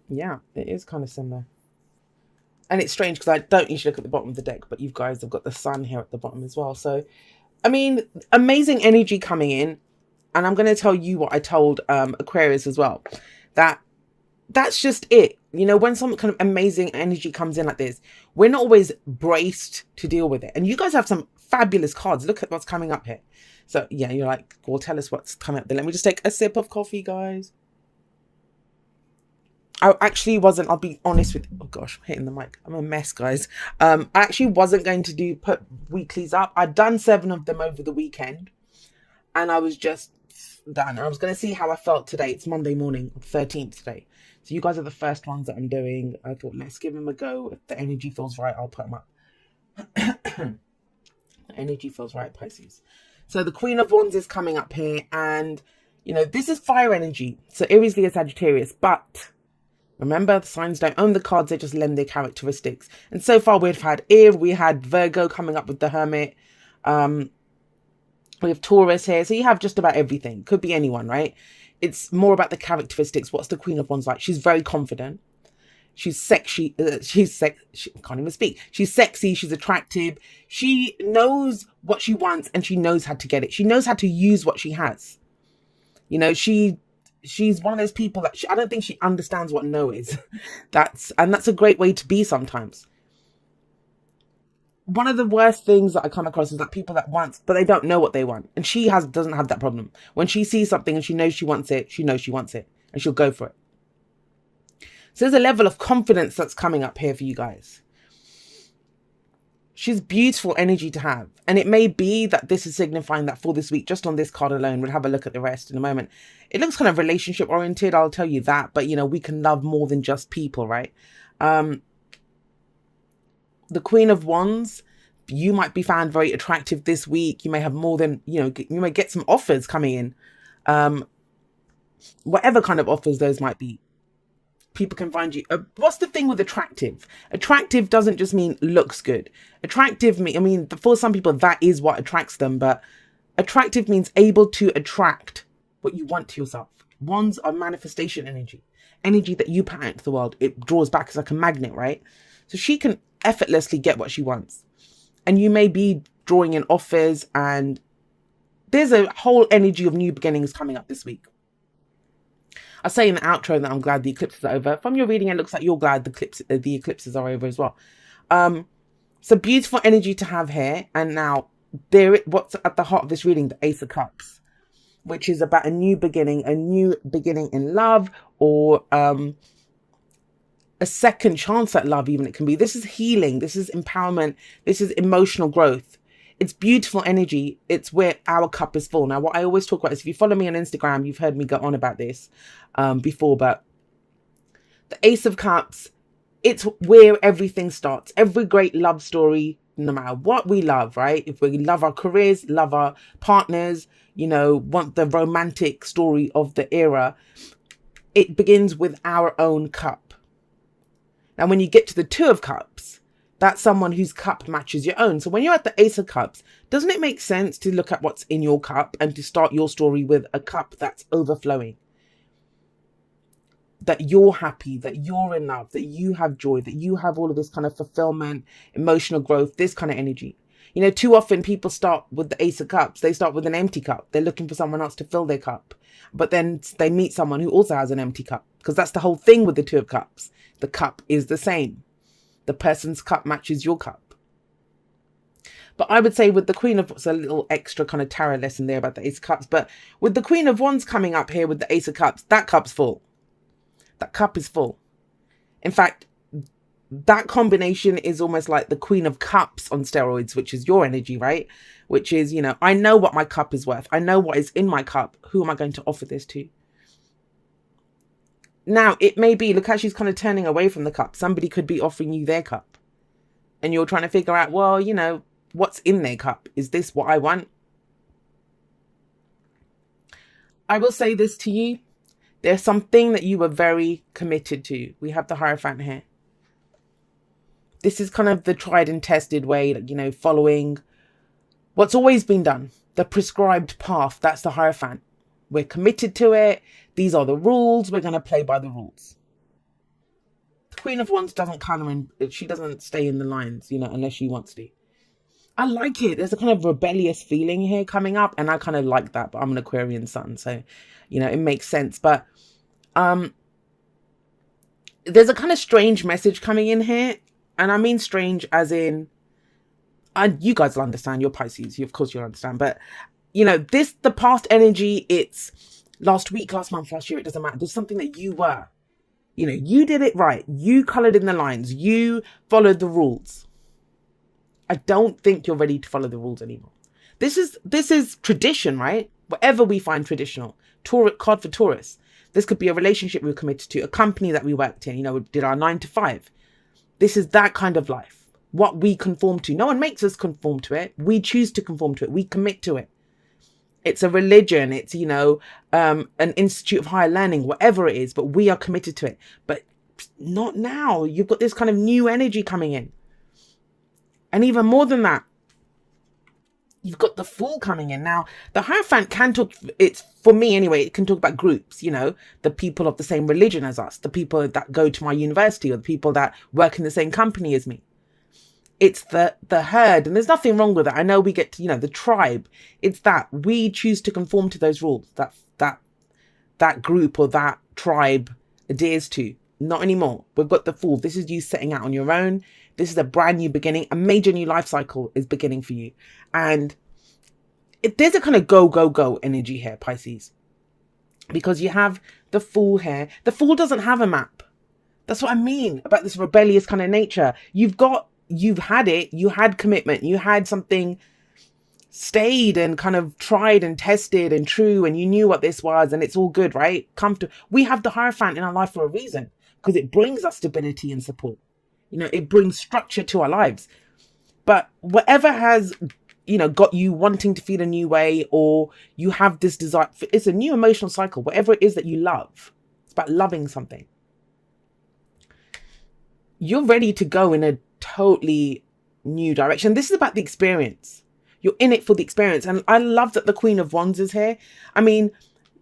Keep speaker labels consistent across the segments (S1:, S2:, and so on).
S1: Yeah, it is kind of similar. And it's strange because I don't usually look at the bottom of the deck, but you guys have got the sun here at the bottom as well. So, I mean, amazing energy coming in. And I'm going to tell you what I told Aquarius as well. That that's just it. You know, when some kind of amazing energy comes in like this, we're not always braced to deal with it. And you guys have some fabulous cards. Look at what's coming up here. So yeah, you're like, well, tell us what's coming up there. Let me just take a sip of coffee, guys. I actually wasn't, I'll be honest with you. Oh gosh, I'm hitting the mic. I'm a mess, guys. I actually wasn't going to put weeklies up. I'd done 7 of them over the weekend and I was just done. I was going to see how I felt today. It's Monday morning, 13th today. So you guys are the first ones that I'm doing. I thought, let's give them a go. If the energy feels right, I'll put them up. The energy feels right, Pisces. So the Queen of Wands is coming up here and, you know, this is fire energy. So Aries, Leo, Sagittarius, but remember, the signs don't own the cards, they just lend their characteristics. And so far we've had we had Virgo coming up with the Hermit. We have Taurus here. So you have just about everything. Could be anyone, right? It's more about the characteristics. What's the Queen of Wands like? She's very confident. She's sexy. She can't even speak. She's sexy. She's attractive. She knows what she wants and she knows how to get it. She knows how to use what she has. You know, she's one of those people that I don't think she understands what no is. That's a great way to be sometimes. One of the worst things that I come across is that people that want, but they don't know what they want. And she doesn't have that problem. When she sees something and she knows she wants it, she knows she wants it and she'll go for it. So there's a level of confidence that's coming up here for you guys. She's beautiful energy to have. And it may be that this is signifying that for this week, just on this card alone, we'll have a look at the rest in a moment. It looks kind of relationship oriented, I'll tell you that. But, you know, we can love more than just people, right? The Queen of Wands, you might be found very attractive this week. You may have more than, you know, you may get some offers coming in. Whatever kind of offers those might be. People can find you. What's the thing with attractive? Attractive doesn't just mean looks good. Attractive, I mean, for some people, that is what attracts them. But attractive means able to attract what you want to yourself. Wands are manifestation energy. Energy that you put out into the world. It draws back. It's like a magnet, right? So she can effortlessly get what she wants. And you may be drawing in offers and there's a whole energy of new beginnings coming up this week. I say in the outro that I'm glad the eclipses are over. From your reading, it looks like you're glad the eclipses are over as well. So beautiful energy to have here. And now, what's at the heart of this reading? The Ace of Cups, which is about a new beginning in love, or a second chance at love, even it can be. This is healing. This is empowerment. This is emotional growth. It's beautiful energy. It's where our cup is full. Now, what I always talk about is, if you follow me on Instagram, you've heard me go on about this before, but the Ace of Cups, it's where everything starts. Every great love story, no matter what we love, right? If we love our careers, love our partners, you know, want the romantic story of the era, it begins with our own cup. Now, when you get to the Two of Cups, that's someone whose cup matches your own. So when you're at the Ace of Cups, doesn't it make sense to look at what's in your cup and to start your story with a cup that's overflowing? That you're happy, that you're in love, that you have joy, that you have all of this kind of fulfillment, emotional growth, this kind of energy. You know, too often people start with the Ace of Cups. They start with an empty cup. They're looking for someone else to fill their cup. But then they meet someone who also has an empty cup, because that's the whole thing with the Two of Cups. The cup is the same. The person's cup matches your cup. But I would say with the Queen of, it's a little extra kind of tarot lesson there about the Ace of Cups. But with the Queen of Wands coming up here with the Ace of Cups, that cup's full. That cup is full. In fact, that combination is almost like the Queen of Cups on steroids, which is your energy, right? Which is, you know, I know what my cup is worth. I know what is in my cup. Who am I going to offer this to? Now, it may be, look how she's kind of turning away from the cup. Somebody could be offering you their cup. And you're trying to figure out, well, you know, what's in their cup? Is this what I want? I will say this to you. There's something that you were very committed to. We have the Hierophant here. This is kind of the tried and tested way, like, you know, following what's always been done. The prescribed path, that's the Hierophant. We're committed to it. These are the rules. We're going to play by the rules. Queen of Wands doesn't colour in, she doesn't stay in the lines, unless she wants to. I like it. There's a kind of rebellious feeling here coming up, and I kind of like that, but I'm an Aquarian sun, so, it makes sense. But there's a kind of strange message coming in here, and I mean strange as in, and you guys will understand, you're Pisces, of course you'll understand, but, the past energy, it's last week, last month, last year, it doesn't matter. There's something that you were. You did it right. You coloured in the lines. You followed the rules. I don't think you're ready to follow the rules anymore. This is tradition, right? Whatever we find traditional. Card for Taurus. This could be a relationship we were committed to, a company that we worked in, did our 9 to 5. This is that kind of life. What we conform to. No one makes us conform to it. We choose to conform to it. We commit to it. It's a religion. It's, an institute of higher learning, whatever it is, but we are committed to it. But not now. You've got this kind of new energy coming in. And even more than that, you've got the Fool coming in. Now, the Hierophant can talk, it's for me anyway, it can talk about groups, the people of the same religion as us, the people that go to my university, or the people that work in the same company as me. It's the herd, and there's nothing wrong with that. I know we get to, the tribe. It's that we choose to conform to those rules that group or that tribe adheres to. Not anymore. We've got the Fool. This is you setting out on your own. This is a brand new beginning. A major new life cycle is beginning for you. And there's a kind of go, go, go energy here, Pisces. Because you have the Fool here. The Fool doesn't have a map. That's what I mean about this rebellious kind of nature. You've had it. You had commitment. You had something stayed and kind of tried and tested and true. And you knew what this was. And it's all good, right? Comfortable. We have the Hierophant in our life for a reason. Because it brings us stability and support. It brings structure to our lives. But whatever has, got you wanting to feel a new way, or you have this desire, it's a new emotional cycle, whatever it is that you love. It's about loving something. You're ready to go in a totally new direction. This is about the experience. You're in it for the experience. And I love that the Queen of Wands is here. I mean,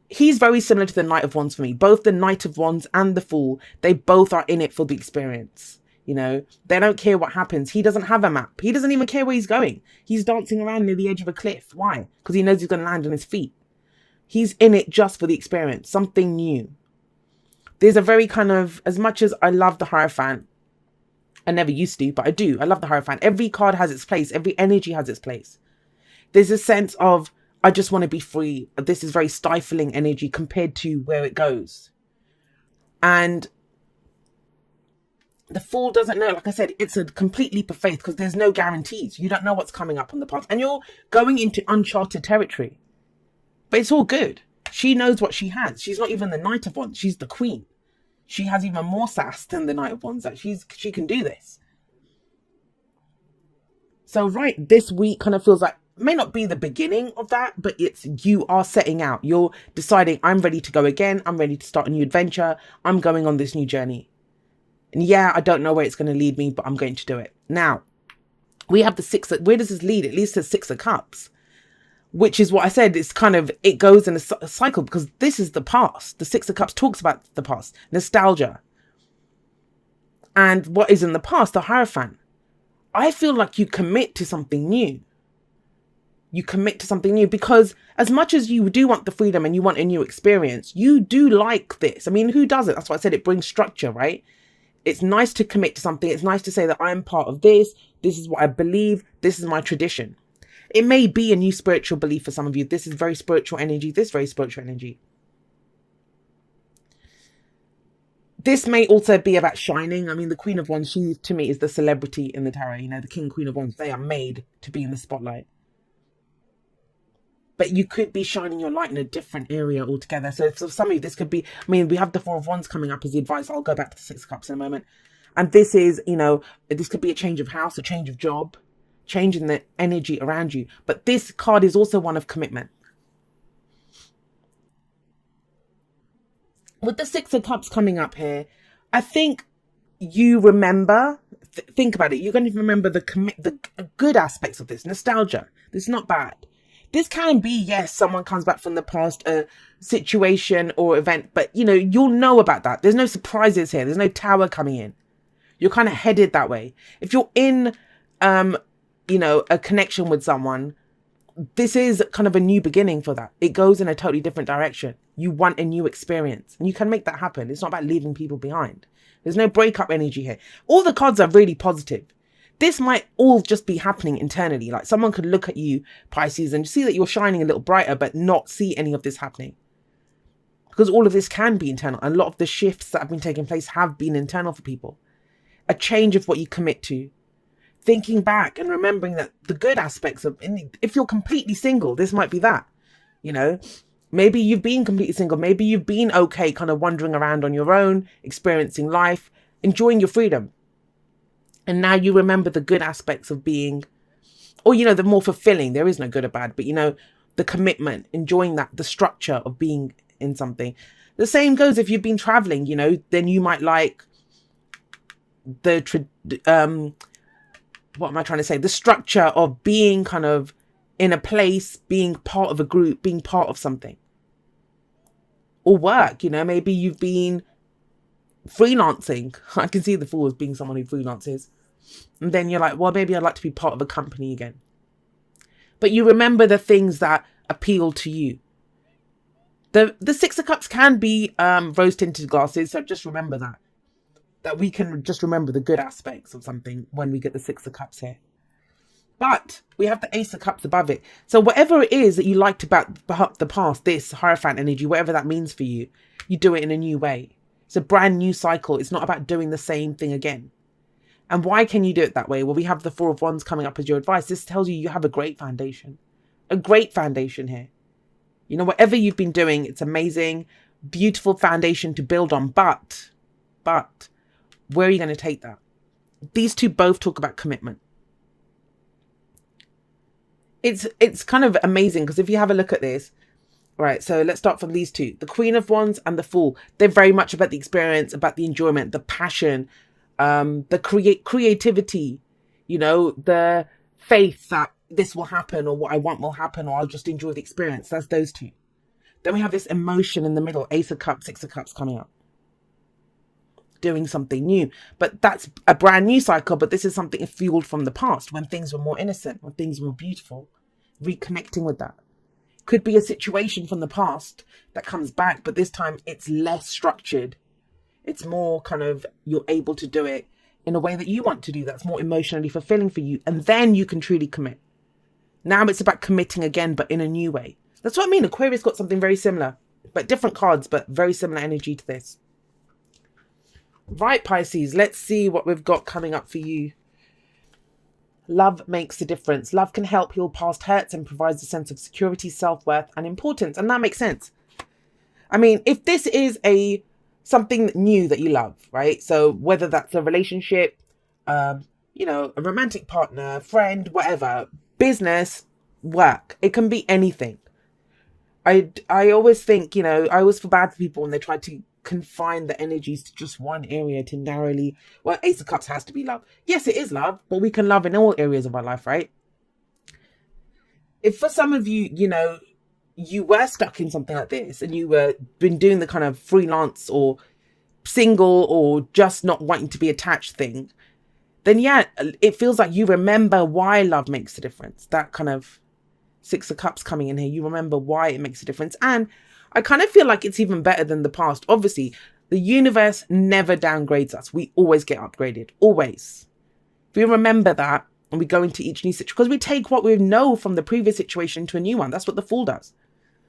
S1: he's very similar to the Knight of Wands for me. Both the Knight of Wands and the Fool, they both are in it for the experience. They don't care what happens. He doesn't have a map. He doesn't even care where he's going. He's dancing around near the edge of a cliff. Why? Because he knows he's going to land on his feet. He's in it just for the experience, something new. There's a very kind of, as much as I love the Hierophant, I never used to, but I do. I love the Hierophant. Every card has its place. Every energy has its place. There's a sense of, I just want to be free. This is very stifling energy compared to where it goes. And the Fool doesn't know. Like I said, it's a complete leap of faith because there's no guarantees. You don't know what's coming up on the path. And you're going into uncharted territory. But it's all good. She knows what she has. She's not even the Knight of Wands. She's the Queen. She has even more sass than the Knight of Wands. That she can do this. So this week kind of feels like, may not be the beginning of that, but it's, you are setting out. You're deciding, I'm ready to go again. I'm ready to start a new adventure. I'm going on this new journey. And yeah, I don't know where it's going to lead me, but I'm going to do it. Now, we have the where does this lead? It leads to the 6 of Cups, which is what I said. It's kind of, it goes in a cycle because this is the past. The 6 of Cups talks about the past, nostalgia. And what is in the past, the Hierophant. I feel like you commit to something new. You commit to something new because as much as you do want the freedom and you want a new experience, you do like this. I mean, who doesn't? That's why I said it brings structure, right? It's nice to commit to something. It's nice to say that I'm part of this. This is what I believe. This is my tradition. It may be a new spiritual belief for some of you. This is very spiritual energy. This very spiritual energy. This may also be about shining. I mean, the Queen of Wands, she to me is the celebrity in the tarot. The King, Queen of Wands, they are made to be in the spotlight. But you could be shining your light in a different area altogether. So for some of you, this could be, I mean, we have the 4 of Wands coming up as the advice. I'll go back to the 6 of Cups in a moment. And this is, this could be a change of house, a change of job, changing the energy around you. But this card is also one of commitment. With the 6 of Cups coming up here, I think you remember, think about it. You're going to remember the good aspects of this. Nostalgia. This is not bad. This can be, yes, someone comes back from the past, a situation or event, but, you'll know about that. There's no surprises here. There's no tower coming in. You're kind of headed that way. If you're in, a connection with someone, this is kind of a new beginning for that. It goes in a totally different direction. You want a new experience, and you can make that happen. It's not about leaving people behind. There's no breakup energy here. All the cards are really positive. This might all just be happening internally. Like someone could look at you, Pisces, and see that you're shining a little brighter, but not see any of this happening. Because all of this can be internal. And a lot of the shifts that have been taking place have been internal for people. A change of what you commit to. Thinking back and remembering that the good aspects of, if you're completely single, this might be that, maybe you've been completely single. Maybe you've been okay, kind of wandering around on your own, experiencing life, enjoying your freedom. And now you remember the good aspects of being, or, the more fulfilling, there is no good or bad, but, the commitment, enjoying that, the structure of being in something. The same goes if you've been traveling, then you might like what am I trying to say? The structure of being kind of in a place, being part of a group, being part of something. Or work, maybe you've been freelancing. I can see the Fool as being someone who freelances. And then you're like, well, maybe I'd like to be part of a company again. But you remember the things that appeal to you. The Six of Cups can be rose-tinted glasses, so just remember that we can just remember the good aspects of something when we get the Six of Cups here. But we have the Ace of Cups above it. So whatever it is that you liked about the past, this Hierophant energy, whatever that means for you, you do it in a new way. It's a brand new cycle. It's not about doing the same thing again. And why can you do it that way? Well, we have the Four of Wands coming up as your advice. This tells you have a great foundation. A great foundation here. Whatever you've been doing, it's amazing, beautiful foundation to build on. But where are you going to take that? These two both talk about commitment. It's kind of amazing because if you have a look at this, right, so let's start from these two. The Queen of Wands and the Fool. They're very much about the experience, about the enjoyment, the passion, the creativity, the faith that this will happen or what I want will happen or I'll just enjoy the experience. That's those two. Then we have this emotion in the middle, Ace of Cups, Six of Cups coming up. Doing something new, but that's a brand new cycle. But this is something fueled from the past when things were more innocent, when things were beautiful. Reconnecting with that could be a situation from the past that comes back, but this time it's less structured. It's more kind of, you're able to do it in a way that you want to do, that's more emotionally fulfilling for you, and then you can truly commit. Now it's about committing again, but in a new way. That's what I mean. Aquarius got something very similar, but different cards, but very similar energy to this. Right, Pisces, let's see what we've got coming up for you. Love makes a difference. Love can help heal past hurts and provides a sense of security, self-worth, and importance. And that makes sense. I mean, if this is something new that you love, right? So whether that's a relationship, a romantic partner, friend, whatever, business, work, it can be anything. I always think, I always feel bad for people when they try to confine the energies to just one area to narrowly, well, Ace of Cups has to be love. Yes, it is love, but we can love in all areas of our life, right? If for some of you, you were stuck in something like this and you were been doing the kind of freelance or single or just not wanting to be attached thing, then yeah, it feels like you remember why love makes a difference. That kind of Six of Cups coming in here, you remember why it makes a difference. And I kind of feel like it's even better than the past. Obviously, the universe never downgrades us. We always get upgraded. Always. If we remember that and we go into each new situation, because we take what we know from the previous situation to a new one. That's what the Fool does.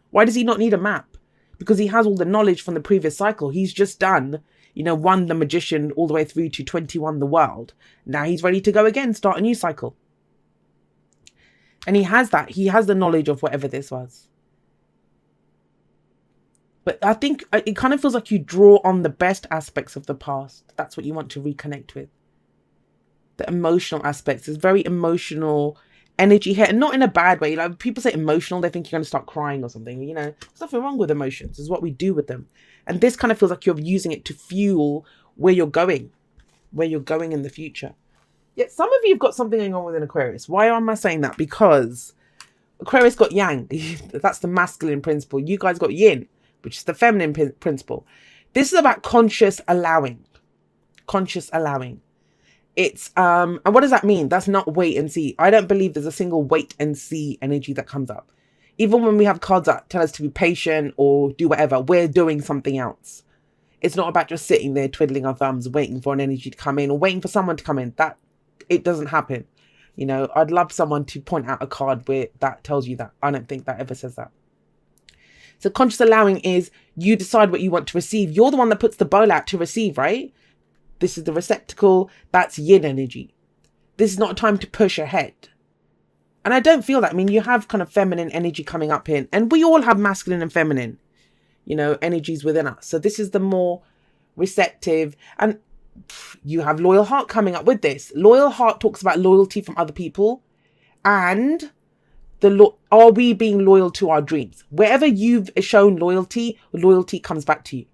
S1: Why does he not need a map? Because he has all the knowledge from the previous cycle. He's just done, won the Magician all the way through to 21 the world. Now he's ready to go again, start a new cycle. And he has that. He has the knowledge of whatever this was. But I think it kind of feels like you draw on the best aspects of the past. That's what you want to reconnect with. The emotional aspects. There's very emotional energy here. And not in a bad way. Like people say emotional, they think you're going to start crying or something. There's nothing wrong with emotions. It's what we do with them. And this kind of feels like you're using it to fuel where you're going. Where you're going in the future. Yet some of you have got something going on with an Aquarius. Why am I saying that? Because Aquarius got yang. That's the masculine principle. You guys got yin, which is the feminine principle. This is about conscious allowing. Conscious allowing. It's and what does that mean? That's not wait and see. I don't believe there's a single wait and see energy that comes up. Even when we have cards that tell us to be patient or do whatever, we're doing something else. It's not about just sitting there twiddling our thumbs, waiting for an energy to come in or waiting for someone to come in. That it doesn't happen. You know, I'd love someone to point out a card where that tells you that. I don't think that ever says that. So conscious allowing is you decide what you want to receive. You're the one that puts the bowl out to receive, right? This is the receptacle. That's yin energy. This is not a time to push ahead. And I don't feel that. I mean, you have kind of feminine energy coming up in, and we all have masculine and feminine, you know, energies within us. So this is the more receptive, and you have loyal heart coming up with this. Loyal heart talks about loyalty from other people, and are we being loyal to our dreams? Wherever you've shown loyalty, loyalty comes back to you.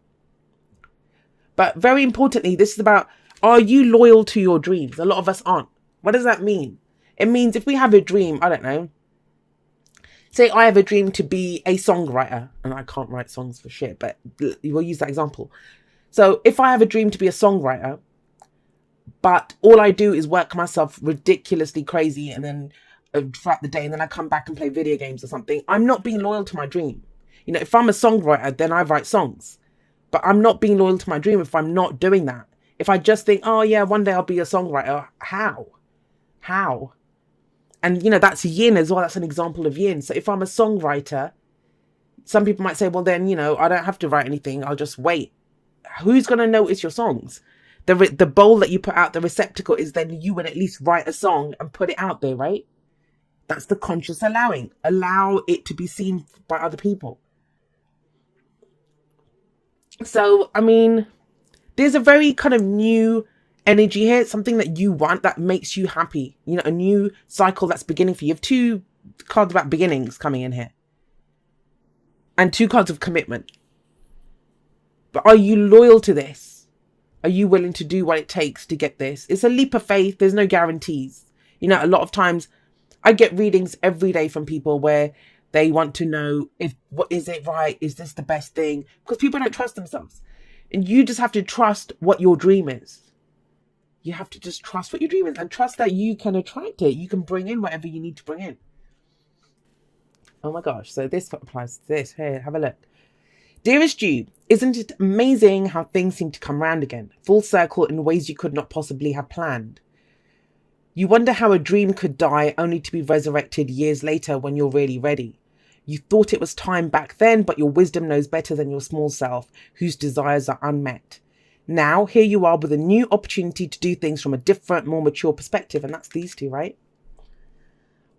S1: But very importantly, this is about, are you loyal to your dreams? A lot of us aren't. What does that mean? It means if we have a dream, I don't know, say I have a dream to be a songwriter, and I can't write songs for shit, but we'll use that example. So if I have a dream to be a songwriter, but all I do is work myself ridiculously crazy and then throughout the day, and then I come back and play video games or something, I'm not being loyal to my dream. You know, if I'm a songwriter, then I write songs, but I'm not being loyal to my dream if I'm not doing that. If I just think, oh yeah, one day I'll be a songwriter, how? And, you know, that's yin as well. That's an example of yin. So if I'm a songwriter, some people might say, well, then, you know, I don't have to write anything. I'll just wait. Who's going to notice your songs? The bowl that you put out, the receptacle, is then you would at least write a song and put it out there, right? That's the conscious allowing. Allow it to be seen by other people. So, I mean, there's a very kind of new energy here, something that you want that makes you happy, you know, a new cycle that's beginning for you. You have two cards about beginnings coming in here and two cards of commitment. But are you loyal to this? Are you willing to do what it takes to get this? It's a leap of faith. There's no guarantees. You know, a lot of times I get readings every day from people where they want to know what is it right? Is this the best thing? Because people don't trust themselves, and you just have to trust what your dream is. You have to just trust what your dream is and trust that you can attract it. You can bring in whatever you need to bring in. Oh my gosh. So this applies to this. Here, have a look. Dearest you, isn't it amazing how things seem to come round again? Full circle in ways you could not possibly have planned. You wonder how a dream could die only to be resurrected years later when you're really ready. You thought it was time back then, but your wisdom knows better than your small self, whose desires are unmet. Now, here you are with a new opportunity to do things from a different, more mature perspective. And that's these two, right?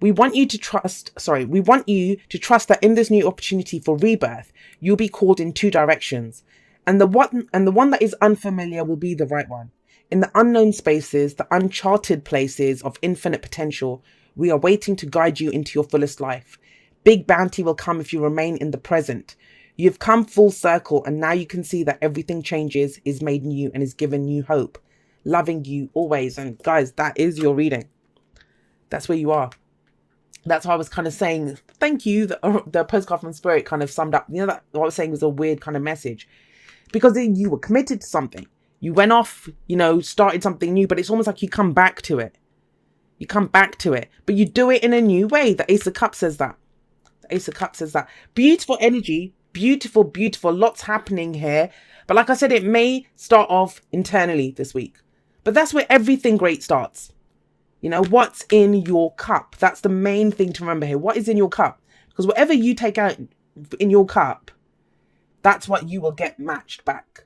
S1: We want you to trust that in this new opportunity for rebirth, you'll be called in two directions. And the one that is unfamiliar will be the right one. In the unknown spaces, the uncharted places of infinite potential, we are waiting to guide you into your fullest life. Big bounty will come if you remain in the present. You've come full circle, and now you can see that everything changes, is made new, and is given new hope. Loving you always. And guys, that is your reading. That's where you are. That's why I was kind of saying, thank you. The postcard from Spirit kind of summed up, you know, that what I was saying was a weird kind of message. Because you were committed to something. You went off, you know, started something new, but it's almost like you come back to it. You come back to it, but you do it in a new way. The Ace of Cups says that. The Ace of Cups says that. Beautiful energy. Beautiful, beautiful. Lots happening here. But like I said, it may start off internally this week. But that's where everything great starts. You know, what's in your cup? That's the main thing to remember here. What is in your cup? Because whatever you take out in your cup, that's what you will get matched back.